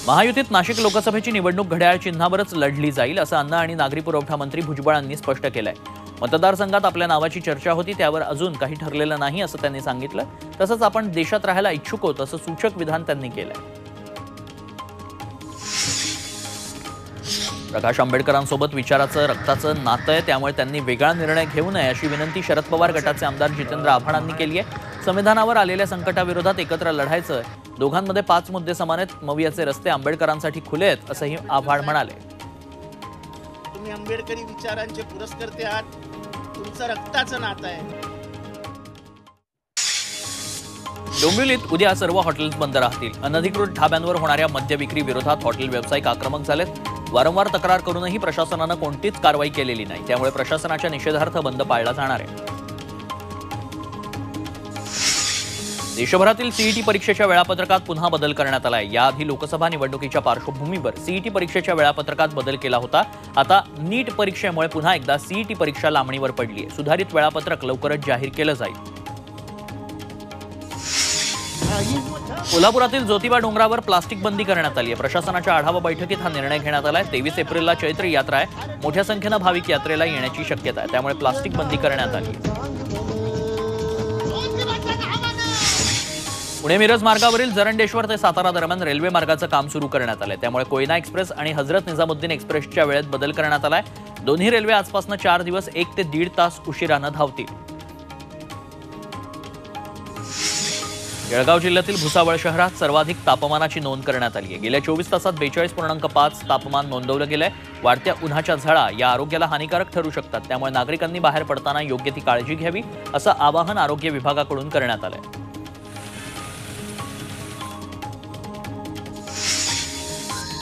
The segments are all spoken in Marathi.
महायुतीत नाशिक लोकसभेची निवडणूक घड्याळ चिन्हावरच लढली जाईल असं अन्न आणि नागरी पुरवठा मंत्री भुजबळांनी स्पष्ट केलंय। मतदारसंघात आपल्या नावाची चर्चा होती, त्यावर अजून काही ठरलेलं नाही असं त्यांनी सांगितलं। तसंच आपण देशात राहायला इच्छुक आहोत असं सूचक विधान त्यांनी केलंय। प्रकाश आंबेडकरांसोबत विचाराचं रक्ताचं नातं आहे, त्यामुळे त्यांनी वेगळा निर्णय घेऊ नये अशी विनंती शरद पवार गटाचे आमदार जितेंद्र आव्हाडांनी केली आहे। संविधानावर आलेल्या संकटाविरोधात एकत्र लढायचं, दोघांमध्ये 5 मुद्दे समान आहेत, मवियाचे रस्ते आंबेडकरांसाठी खुले आहेत असंही आव्हाड म्हणाले। तुम्ही आंबेडकरी विचारांचे पुरस्कर्ते आहात, तुमचं रक्ताचं नातं आहे। डोंबिवलीत उद्या सर्व हॉटेल्स बंद राहतील। अनधिकृत ढाब्यांवर होणाऱ्या मद्य विक्री विरोधात हॉटेल व्यावसायिक आक्रमक झालेत। वारंवार तक्रार करूनही प्रशासनानं कोणतीच कारवाई केलेली नाही, त्यामुळे प्रशासनाच्या निषेधार्थ बंद पाळला जाणार आहे। देशभरातील सीईटी परीक्षेच्या वेळापत्रकात पुन्हा बदल करण्यात आलाय। याआधी लोकसभा निवडणुकीच्या पार्श्वभूमीवर सीईटी परीक्षेच्या वेळापत्रकात बदल केला होता। आता नीट परीक्षेमुळे पुन्हा एकदा सीईटी परीक्षा लांबणीवर पडली आहे। सुधारित वेळापत्रक लवकरच जाहीर केलं जाईल। कोल्हापुरातील ज्योतिबा डोंगरावर प्लास्टिक बंदी करण्यात आली आहे। प्रशासनाच्या आढावा बैठकीत हा निर्णय घेण्यात आलाय। 23 एप्रिलला चैत्र यात्रा आहे, मोठ्या संख्येनं भाविक यात्रेला येण्याची शक्यता आहे, त्यामुळे प्लास्टिक बंदी करण्यात आली आहे। पुणे मिरज मार्गावरील जरंडेश्वर ते सातारा दरम्यान रेल्वे मार्गाचं काम सुरू करण्यात आलंय, त्यामुळे कोयना एक्सप्रेस आणि हजरत निजामुद्दीन एक्सप्रेसच्या वेळेत बदल करण्यात आलाय। दोन्ही रेल्वे आजपासून 4 दिवस 1 ते 1.5 तास उशिरानं धावतील। जळगाव जिल्ह्यातील भुसावळ शहरात सर्वाधिक तापमानाची नोंद करण्यात आली आहे। गेल्या 24 तासात 42.5 तापमान नोंदवलं गेलंय। वाढत्या उन्हाच्या झळा या आरोग्याला हानिकारक ठरू शकतात, त्यामुळे नागरिकांनी बाहेर पडताना योग्य ती काळजी घ्यावी असं आवाहन आरोग्य विभागाकडून करण्यात आलंय।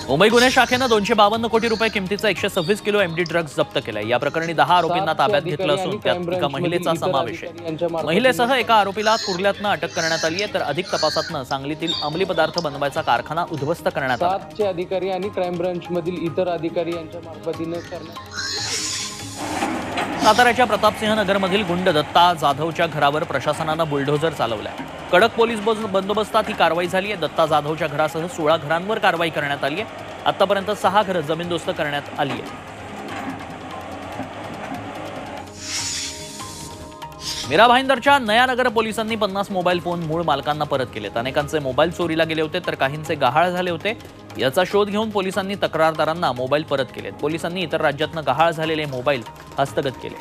मुंबई गुन्हे शाखेनं 252 कोटी रुपये किमतीचा 126 किलो एमडी ड्रग्ज जप्त केलाय। या प्रकरणी 10 आरोपींना ताब्यात घेतलं असून त्यात एका महिलेचा समावेश आहे। महिलेसह एका आरोपीला कुर्ल्यातनं अटक करण्यात आली आहे, तर अधिक तपासातनं सांगलीतील अंमली पदार्थ बनवायचा कारखाना उद्ध्वस्त करण्यात आला। 7 अधिकारी आणि क्राईम ब्रांच मधील इतर अधिकारी यांच्या मार्फतीने साताऱ्याच्या प्रतापसिंह नगरमधील गुंड दत्ता जाधवच्या घरावर प्रशासनानं बुलडोझर चालवलाय। कडक पोलीस बंदोबस्तात ही कारवाई झाली आहे। दत्ता जाधवच्या घरासह 16 घरांवर कारवाई करण्यात आली आहे। आतापर्यंत 6 घरं जमीनदोस्त करण्यात आली आहे। मीरा भाईंदरच्या नयानगर पोलिसांनी 50 मोबाईल फोन मूळ मालकांना परत केलेत। अनेकांचे मोबाईल चोरीला गेले होते, तर काहींचे गहाळ झाले होते। याचा शोध घेऊन पोलिसांनी तक्रारदारांना मोबाईल परत केलेत। पोलिसांनी इतर राज्यातनं गहाळ झालेले मोबाईल हस्तगत केले।